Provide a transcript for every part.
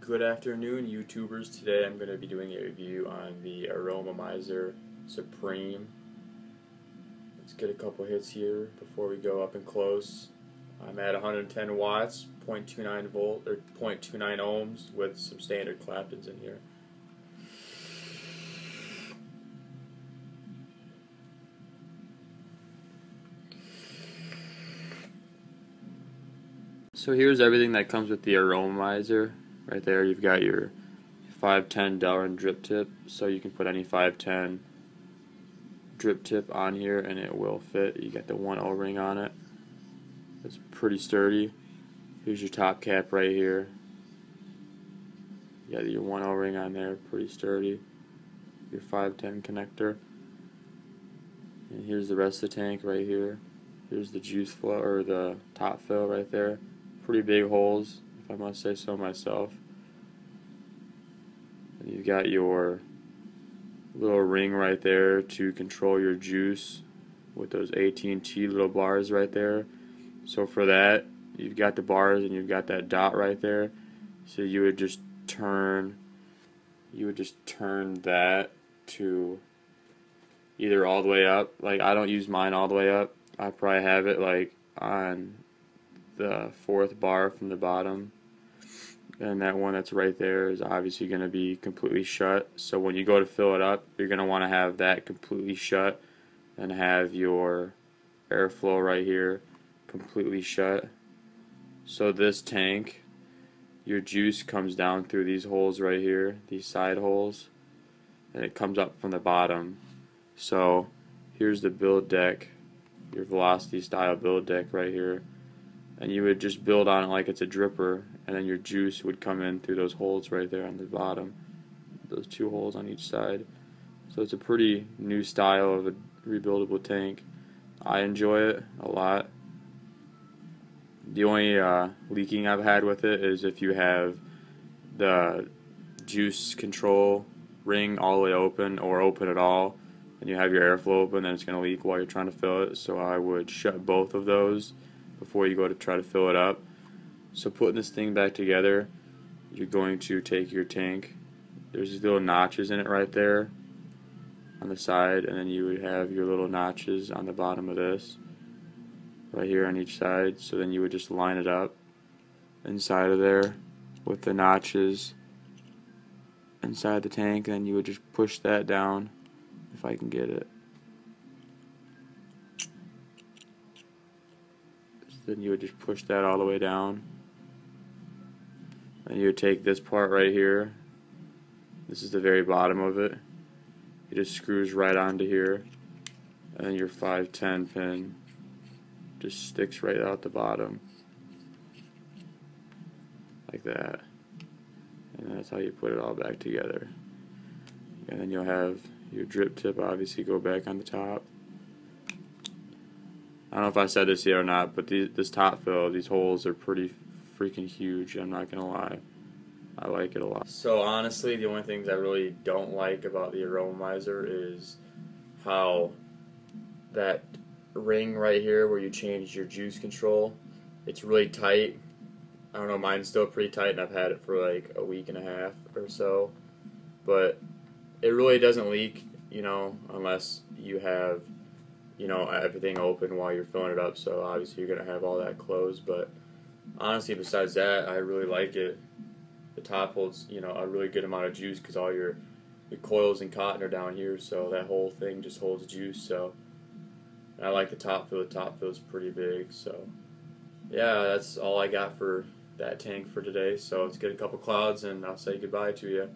Good afternoon, YouTubers. Today I'm going to be doing a review on the aromamizer Supreme. Let's get a couple hits here before we go up and close. I'm at 110 watts, 0.29 volt or 0.29 ohms with some standard claptons in here. So here's everything that comes with the aromamizer. Right there you've got your 510 Delrin drip tip, so you can put any 510 drip tip on here and it will fit. You got the one O-ring on it. It's pretty sturdy. Here's your top cap right here. You got your one O-ring on there, pretty sturdy. Your 510 connector. And here's the rest of the tank right here. Here's the juice flow, or the top fill right there. Pretty big holes, if I must say so myself. And you've got your little ring right there to control your juice with those AT&T little bars right there. So for that, you've got the bars and you've got that dot right there. So you would just turn that to either all the way up. Like, I don't use mine all the way up. I probably have it like on the fourth bar from the bottom, and that one that's right there is obviously going to be completely shut. So when you go to fill it up, you're going to want to have that completely shut and have your airflow right here completely shut. So this tank, your juice comes down through these holes right here, these side holes, and it comes up from the bottom. So here's the build deck, your velocity style build deck right here, and you would just build on it like it's a dripper, and then your juice would come in through those holes right there on the bottom, those two holes on each side. So it's a pretty new style of a rebuildable tank. I enjoy it a lot. The only leaking I've had with it is if you have the juice control ring all the way open or open at all, and you have your airflow open, then it's going to leak while you're trying to fill it. So I would shut both of those before you go to try to fill it up. So putting this thing back together, you're going to take your tank. There's these little notches in it right there on the side, and then you would have your little notches on the bottom of this right here on each side. So then you would just line it up inside of there with the notches inside the tank, and then you would just push that down, if I can get it. Then you would just push that all the way down. And you would take this part right here. This is the very bottom of it. It just screws right onto here. And then your 510 pin just sticks right out the bottom. Like that. And that's how you put it all back together. And then you'll have your drip tip obviously go back on the top. I don't know if I said this yet or not, but this top fill, these holes are pretty freaking huge. I'm not gonna lie, I like it a lot. So honestly, the only things I really don't like about the aromamizer is how that ring right here where you change your juice control, it's really tight. I don't know, mine's still pretty tight, and I've had it for like a week and a half or so, but it really doesn't leak, you know, unless you have, you know, everything open while you're filling it up. So obviously you're gonna have all that closed, but honestly, besides that, I really like it. The top holds, you know, a really good amount of juice because all your coils and cotton are down here, so that whole thing just holds juice. So and I like the top fill. The top fill is pretty big. So yeah, that's all I got for that tank for today. So let's get a couple clouds and I'll say goodbye to you.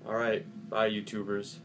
Alright, bye YouTubers.